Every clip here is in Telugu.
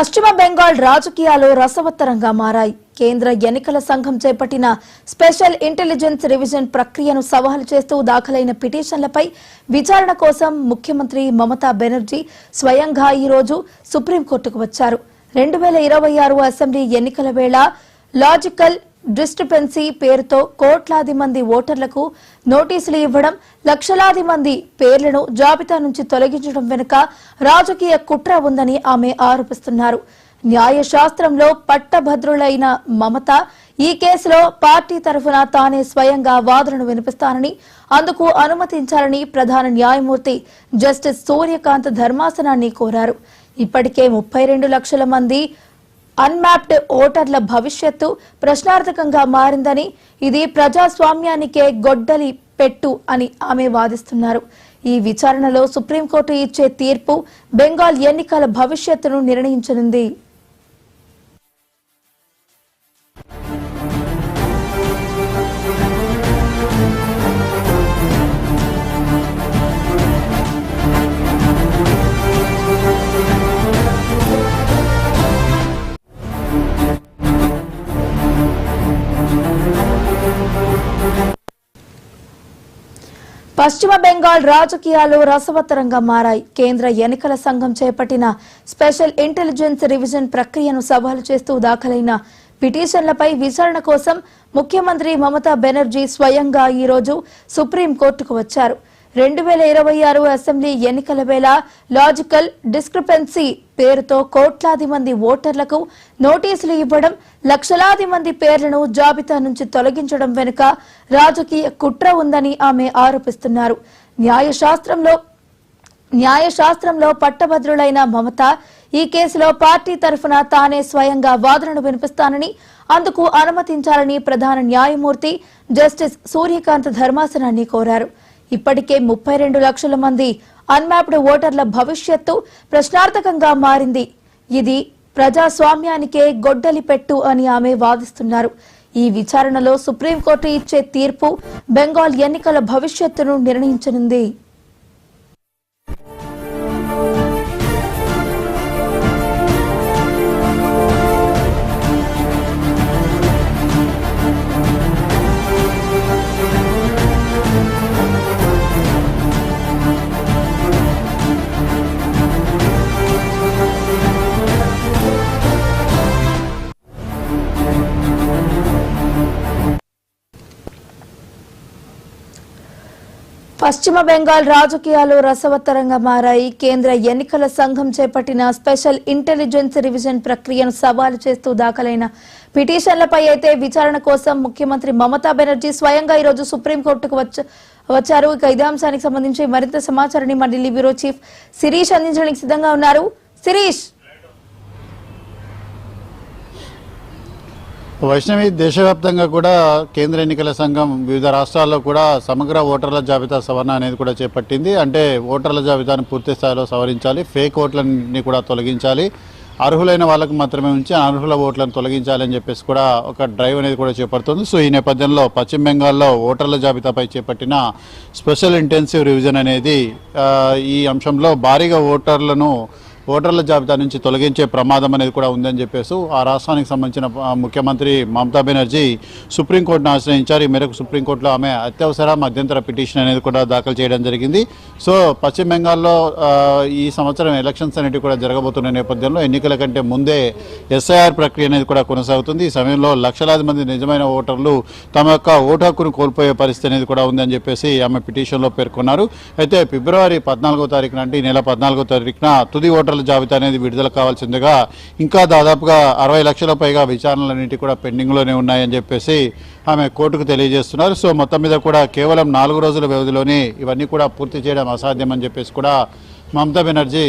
పశ్చిమ బెంగాల్ రాజకీయాలు రసవత్తరంగా మారాయి. కేంద్ర ఎన్నికల సంఘం చేపట్టిన స్పెషల్ ఇంటెలిజెన్స్ రివిజన్ ప్రక్రియను సవాలు చేస్తూ దాఖలైన పిటిషన్లపై విచారణ కోసం ముఖ్యమంత్రి మమతా బెనర్జీ స్వయంగా ఈ రోజు సుప్రీంకోర్టుకు వచ్చారు. 2026 అసెంబ్లీ ఎన్నికల వేళ లాజికల్ డిస్క్రిపెన్సీ పేరుతో కోట్లాది మంది ఓటర్లకు నోటీసులు ఇవ్వడం, లక్షలాది మంది పేర్లను జాబితా నుంచి తొలగించడం వెనుక రాజకీయ కుట్ర ఉందని ఆమె ఆరోపిస్తున్నారు. న్యాయశాస్త్రంలో పట్టభద్రులైన మమత ఈ కేసులో పార్టీ తరఫున తానే స్వయంగా వాదనను వినిపిస్తానని, అందుకు అనుమతించాలని ప్రధాన న్యాయమూర్తి జస్టిస్ సూర్యకాంత్ ధర్మాసనాన్ని కోరారు. ఇప్పటికే 32 లక్షల మంది అన్మ్యాప్డ్ ఓటర్ల భవిష్యత్తు ప్రశ్నార్థకంగా మారిందని, ఇది ప్రజాస్వామ్యానికే గొడ్డలి పెట్టు అని ఆమె వాదిస్తున్నారు. ఈ విచారణలో సుప్రీంకోర్టు ఇచ్చే తీర్పు బెంగాల్ ఎన్నికల భవిష్యత్తును నిర్ణయించనుంది. పశ్చిమ బెంగాల్ రాజకీయాలు రసవత్తరంగా మారాయి. కేంద్ర ఎన్నికల సంఘం చేపట్టిన స్పెషల్ ఇంటెలిజెన్స్ రివిజన్ ప్రక్రియను సవాలు చేస్తూ దాఖలైన పిటిషన్లపై విచారణ కోసం ముఖ్యమంత్రి మమతా బెనర్జీ స్వయంగా ఈ రోజు సుప్రీంకోర్టుకు వచ్చారు. 2026 అసెంబ్లీ ఎన్నికల వేళ లాజికల్ డిస్క్రిపెన్సీ పేరుతో కోట్లాది మంది ఓటర్లకు నోటీసులు ఇవ్వడం, లక్షలాది మంది పేర్లను జాబితా నుంచి తొలగించడం వెనుక రాజకీయ కుట్ర ఉందని ఆమె ఆరోపిస్తున్నారు. న్యాయశాస్త్రంలో పట్టభద్రులైన మమత ఈ కేసులో పార్టీ తరఫున తానే స్వయంగా వాదనను వినిపిస్తానని, అందుకు అనుమతించాలని ప్రధాన న్యాయమూర్తి జస్టిస్ సూర్యకాంత్ ధర్మాసనాన్ని కోరారు. ఇప్పటికే 32 లక్షల మంది అన్మ్యాప్డ్ ఓటర్ల భవిష్యత్తు ప్రశ్నార్థకంగా మారింది. ఇది ప్రజాస్వామ్యానికే గొడ్డలి పెట్టు అని ఆమె వాదిస్తున్నారు. ఈ విచారణలో సుప్రీంకోర్టు ఇచ్చే తీర్పు బెంగాల్ ఎన్నికల భవిష్యత్తును నిర్ణయించనుంది. పశ్చిమ బెంగాల్ రాజకీయాలు రసవత్తరంగా మారాయి. కేంద్ర ఎన్నికల సంఘం చేపట్టిన స్పెషల్ ఇంటెలిజెన్స్ రివిజన్ ప్రక్రియను సవాలు చేస్తూ దాఖలైన పిటిషన్లపై అయితే విచారణ కోసం ముఖ్యమంత్రి మమతా బెనర్జీ స్వయంగా ఈ రోజు సుప్రీంకోర్టుకు వచ్చారు. ఇక ఇదే అంశానికి సంబంధించి మరింత సమాచారాన్ని మా ఢిల్లీ బ్యూరో చీఫ్ శిరీష్ అందించడానికి సిద్ధంగా ఉన్నారు. శిరీష్, వైష్ణవి, దేశవ్యాప్తంగా కూడా కేంద్ర ఎన్నికల సంఘం వివిధ రాష్ట్రాల్లో కూడా సమగ్ర ఓటర్ల జాబితా సవరణ అనేది కూడా చేపట్టింది. అంటే ఓటర్ల జాబితాను పూర్తి స్థాయిలో సవరించాలి, ఫేక్ ఓట్లన్నీ కూడా తొలగించాలి, అర్హులైన వాళ్ళకు మాత్రమే ఉంచి అనర్హుల ఓట్లను తొలగించాలని చెప్పేసి కూడా ఒక డ్రైవ్ అనేది కూడా చేపడుతుంది. సో ఈ నేపథ్యంలో పశ్చిమ బెంగాల్లో ఓటర్ల జాబితాపై చేపట్టిన స్పెషల్ ఇంటెన్సివ్ రివిజన్ అనేది ఈ అంశంలో భారీగా ఓటర్ల జాబితా నుంచి తొలగించే ప్రమాదం అనేది కూడా ఉందని చెప్పేసి ఆ రాష్ట్రానికి సంబంధించిన ముఖ్యమంత్రి మమతా బెనర్జీ సుప్రీంకోర్టును ఆశ్రయించారు. ఈ మేరకు సుప్రీంకోర్టులో ఆమె అత్యవసర మధ్యంతర పిటిషన్ అనేది కూడా దాఖలు చేయడం జరిగింది. సో పశ్చిమ బెంగాల్లో ఈ సంవత్సరం ఎలక్షన్స్ అనేవి కూడా జరగబోతున్న నేపథ్యంలో ఎన్నికల కంటే ముందే ఎస్ఐఆర్ ప్రక్రియ అనేది కూడా కొనసాగుతుంది. ఈ సమయంలో లక్షలాది మంది నిజమైన ఓటర్లు తమ యొక్క ఓటు హక్కును కోల్పోయే పరిస్థితి అనేది కూడా ఉందని చెప్పేసి ఆమె పిటిషన్లో పేర్కొన్నారు. అయితే ఫిబ్రవరి 14వ తారీఖున అంటే ఈ నెల 14వ తారీఖున తుది ఓటర్ల జాబితా అనేది విడుదల కావాల్సిందిగా ఇంకా దాదాపుగా 60 లక్షల పైగా విచారణలన్నింటి కూడా పెండింగ్లోనే ఉన్నాయని చెప్పేసి ఆమె కోర్టుకు తెలియజేస్తున్నారు. సో మొత్తం మీద కూడా కేవలం 4 రోజుల వ్యవధిలోనే ఇవన్నీ కూడా పూర్తి చేయడం అసాధ్యం అని చెప్పేసి కూడా మమతా బెనర్జీ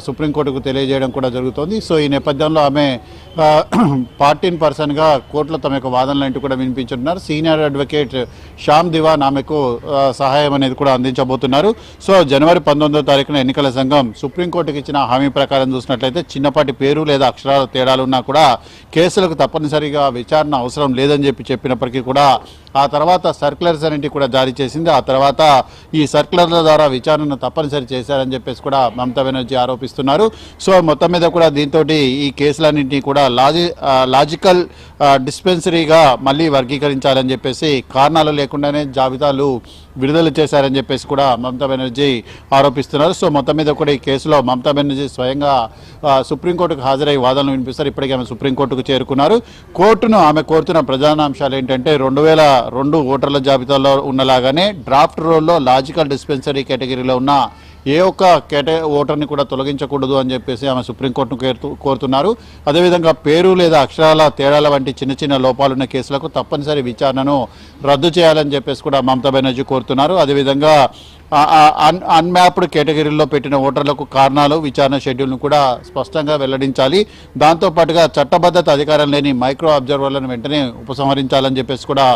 సుప్రీంకోర్టుకు తెలియజేయడం కూడా జరుగుతోంది. సో ఈ నేపథ్యంలో ఆమె 14 పర్సన్గా కోర్టులో తమ యొక్క వాదనలు కూడా వినిపించుతున్నారు. సీనియర్ అడ్వకేట్ శ్యామ్ దివాన్ ఆమెకు సహాయం అనేది కూడా అందించబోతున్నారు. సో జనవరి 19వ తారీఖున ఎన్నికల సంఘం సుప్రీంకోర్టుకి ఇచ్చిన హామీ ప్రకారం చూసినట్లయితే చిన్నపాటి పేరు లేదా అక్షరాల తేడాలు ఉన్నా కూడా కేసులకు తప్పనిసరిగా విచారణ అవసరం లేదని చెప్పినప్పటికీ కూడా ఆ తర్వాత సర్క్యులర్స్ అన్నింటి కూడా జారీ చేసింది. ఆ తర్వాత ఈ సర్క్యులర్ల ద్వారా విచారణను తప్పనిసరి చేశారని చెప్పేసి కూడా మమతా బెనర్జీ ఆరోపిస్తున్నారు. సో మొత్తం మీద కూడా దీంతో ఈ కేసులన్నింటినీ కూడా లాజికల్ డిస్పెన్సరీగా మళ్ళీ వర్గీకరించాలని చెప్పేసి కారణాలు లేకుండానే జాబితాలు విడుదల చేశారని చెప్పేసి కూడా మమతా బెనర్జీ ఆరోపిస్తున్నారు. సో మొత్తం మీద కూడా ఈ కేసులో మమతా బెనర్జీ స్వయంగా సుప్రీంకోర్టుకు హాజరై వాదనలు వినిపిస్తారు. ఇప్పటికే ఆమె సుప్రీంకోర్టుకు చేరుకున్నారు. కోర్టును ఆమె కోరుతున్న ప్రధాన అంశాలు ఏంటంటే 2002 ఓటర్ల జాబితాలో ఉన్నలాగానే డ్రాఫ్ట్ రోల్లో లాజికల్ డిస్పెన్సరీ కేటగిరీలో ఉన్న ఏ ఒక్క ఓటర్ని కూడా తొలగించకూడదు అని చెప్పేసి ఆమె సుప్రీంకోర్టును కోరుతున్నారు. అదేవిధంగా పేరు లేదా అక్షరాల తేడాల వంటి చిన్న చిన్న లోపాలున్న కేసులకు తప్పనిసరి విచారణను రద్దు చేయాలని చెప్పేసి కూడా మమతా బెనర్జీ కోరుతున్నారు. అదేవిధంగా అన్మ్యాప్డ్ కేటగిరీలో పెట్టిన ఓటర్లకు కారణాలు విచారణ షెడ్యూల్ను కూడా స్పష్టంగా వెల్లడించాలి. దాంతోపాటుగా చట్టబద్ధత అధికారం లేని మైక్రో అబ్జర్వర్లను వెంటనే ఉపసంహరించాలని చెప్పేసి కూడా